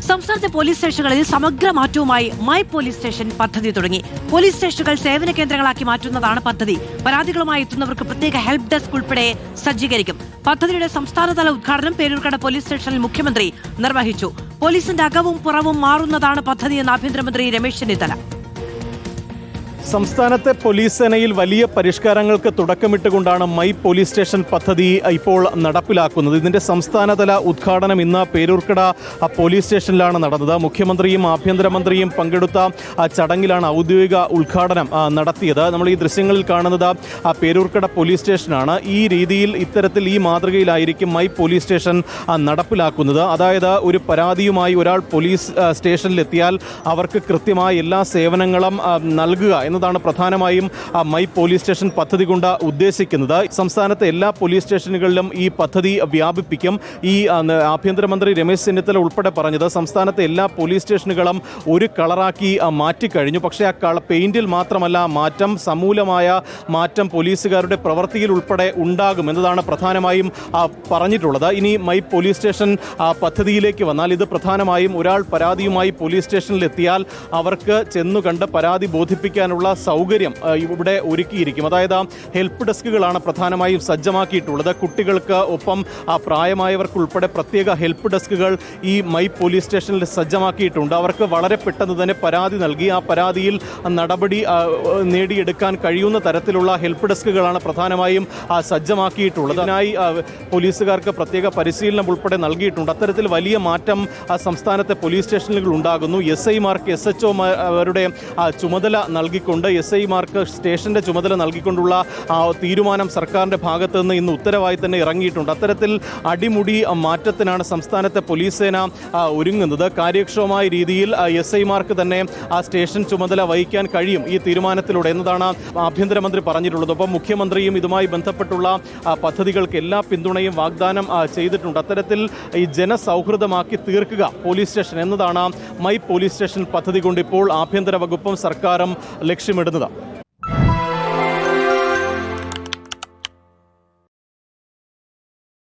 സംസ്ഥാനത്തെ പോലീസ് സ്റ്റേഷനുകളിൽ സമഗ്ര മാറ്റവുമായി മൈ പോലീസ് സ്റ്റേഷൻ പദ്ധതി തുടങ്ങി. പോലീസ് സ്റ്റേഷനുകൾ സേവന കേന്ദ്രങ്ങളാക്കി മാറ്റുന്നതാണ് പദ്ധതി. പരാതികളുമായി എത്തുന്നവർക്ക് പ്രത്യേക ഹെൽപ്പ് ഡെസ്ക് ഉൾപ്പെടെ സജ്ജീകരിക്കും. പദ്ധതിയുടെ സംസ്ഥാനതല ഉദ്ഘാടനം പേരൂർക്കട പോലീസ് സ്റ്റേഷനിൽ മുഖ്യമന്ത്രി നിർവഹിച്ചു. പോലീസിന്റെ അകവും പുറവും മാറുന്നതാണ് പദ്ധതിയെന്ന് ആഭ്യന്തരമന്ത്രി രമേശ് ചെന്നിത്തല. സംസ്ഥാനത്തെ പോലീസ് സേനയിൽ വലിയ പരിഷ്കാരങ്ങൾക്ക് തുടക്കമിട്ടുകൊണ്ടാണ് മൈ പോലീസ് സ്റ്റേഷൻ പദ്ധതി ഇപ്പോൾ നടപ്പിലാക്കുന്നത്. ഇതിന്റെ സംസ്ഥാനതല ഉദ്ഘാടനം ഇന്ന് പേരൂർക്കട പോലീസ് സ്റ്റേഷനിലാണ് നടന്നത്. മുഖ്യമന്ത്രിയും ആഭ്യന്തരമന്ത്രിയും പങ്കെടുത്ത ചടങ്ങിലാണ് ഔദ്യോഗിക ഉദ്ഘാടനം നടത്തിയത്. നമ്മൾ ഈ ദൃശ്യങ്ങളിൽ കാണുന്നത് പേരൂർക്കട പോലീസ് സ്റ്റേഷനാണ്. ഈ രീതിയിൽ ഇത്തരത്തിൽ ഈ മാതൃകയിലായിരിക്കും മൈ പോലീസ് സ്റ്റേഷൻ നടപ്പിലാക്കുന്നത്. അതായത് ഒരു പരാതിയുമായി ഒരാൾ പോലീസ് സ്റ്റേഷനിലെത്തിയാൽ അവർക്ക് കൃത്യമായ എല്ലാ സേവനങ്ങളും നൽകുക എന്നതാണ് പ്രധാനമായും മൈ പോലീസ് സ്റ്റേഷൻ പദ്ധതി കൊണ്ട് ഉദ്ദേശിക്കുന്നത്. സംസ്ഥാനത്തെ എല്ലാ പോലീസ് സ്റ്റേഷനുകളിലും ഈ പദ്ധതി വ്യാപിപ്പിക്കും. ഈ ആഭ്യന്തരമന്ത്രി രമേശ് ചെന്നിത്തല ഉൾപ്പെടെ പറഞ്ഞത് സംസ്ഥാനത്തെ എല്ലാ പോലീസ് സ്റ്റേഷനുകളും ഒരു കളറാക്കി മാറ്റിക്കഴിഞ്ഞു. പക്ഷേ ആ പെയിന്റിൽ മാത്രമല്ല മാറ്റം, സമൂലമായ മാറ്റം പോലീസുകാരുടെ പ്രവൃത്തിയിൽ ഉൾപ്പെടെ ഉണ്ടാകും എന്നതാണ് പ്രധാനമായും പറഞ്ഞിട്ടുള്ളത്. ഇനി മൈ പോലീസ് സ്റ്റേഷൻ പദ്ധതിയിലേക്ക് വന്നാൽ ഇത് പ്രധാനമായും ഒരാൾ പരാതിയുമായി പോലീസ് സ്റ്റേഷനിലെത്തിയാൽ അവർക്ക് ചെന്നു കണ്ട് പരാതി ബോധിപ്പിക്കാനുള്ള സൗകര്യം ഇവിടെ ഒരുക്കിയിരിക്കും. അതായത് ഹെൽപ്പ് ഡെസ്കുകളാണ് പ്രധാനമായും സജ്ജമാക്കിയിട്ടുള്ളത്. കുട്ടികൾക്ക് ഒപ്പം പ്രായമായവർക്കുൾപ്പെടെ പ്രത്യേക ഹെൽപ്പ് ഡെസ്കുകൾ ഈ മൈ പോലീസ് സ്റ്റേഷനിൽ സജ്ജമാക്കിയിട്ടുണ്ട്. അവർക്ക് വളരെ പെട്ടെന്ന് തന്നെ പരാതി നൽകി ആ പരാതിയിൽ നടപടി നേടിയെടുക്കാൻ കഴിയുന്ന തരത്തിലുള്ള ഹെൽപ്പ് ഡെസ്കുകളാണ് പ്രധാനമായും സജ്ജമാക്കിയിട്ടുള്ളത്. അതിനായി പോലീസുകാർക്ക് പ്രത്യേക പരിശീലനം ഉൾപ്പെടെ നൽകിയിട്ടുണ്ട്. അത്തരത്തിൽ വലിയ മാറ്റം സംസ്ഥാനത്തെ പോലീസ് സ്റ്റേഷനുകൾ ഉണ്ടാകുന്നു. SI-മാർക്ക് SHO-മാരുടെ ചുമതല നൽകിക്കൊണ്ട് SI-മാർക്ക് സ്റ്റേഷന്റെ ചുമതല നൽകിക്കൊണ്ടുള്ള തീരുമാനം സർക്കാരിന്റെ ഭാഗത്ത് നിന്ന് ഇന്ന് ഉത്തരവായി തന്നെ ഇറങ്ങിയിട്ടുണ്ട്. അത്തരത്തിൽ അടിമുടി മാറ്റത്തിനാണ് സംസ്ഥാനത്തെ പോലീസ് സേന ഒരുങ്ങുന്നത്. കാര്യക്ഷമമായ രീതിയിൽ SI-മാർക്ക് തന്നെ ആ സ്റ്റേഷൻ ചുമതല വഹിക്കാൻ കഴിയും ഈ തീരുമാനത്തിലൂടെ എന്നതാണ് ആഭ്യന്തരമന്ത്രി പറഞ്ഞിട്ടുള്ളത്. ഒപ്പം മുഖ്യമന്ത്രിയും ഇതുമായി ബന്ധപ്പെട്ടുള്ള പദ്ധതികൾക്ക് എല്ലാ പിന്തുണയും വാഗ്ദാനം ചെയ്തിട്ടുണ്ട്. അത്തരത്തിൽ ഈ ജനസൗഹൃദമാക്കി തീർക്കുക പോലീസ് സ്റ്റേഷൻ എന്നതാണ് മൈ പോലീസ് സ്റ്റേഷൻ പദ്ധതി കൊണ്ട് ഇപ്പോൾ ആഭ്യന്തര വകുപ്പും സർക്കാരും ലക്ഷ്യമിടുന്നത്.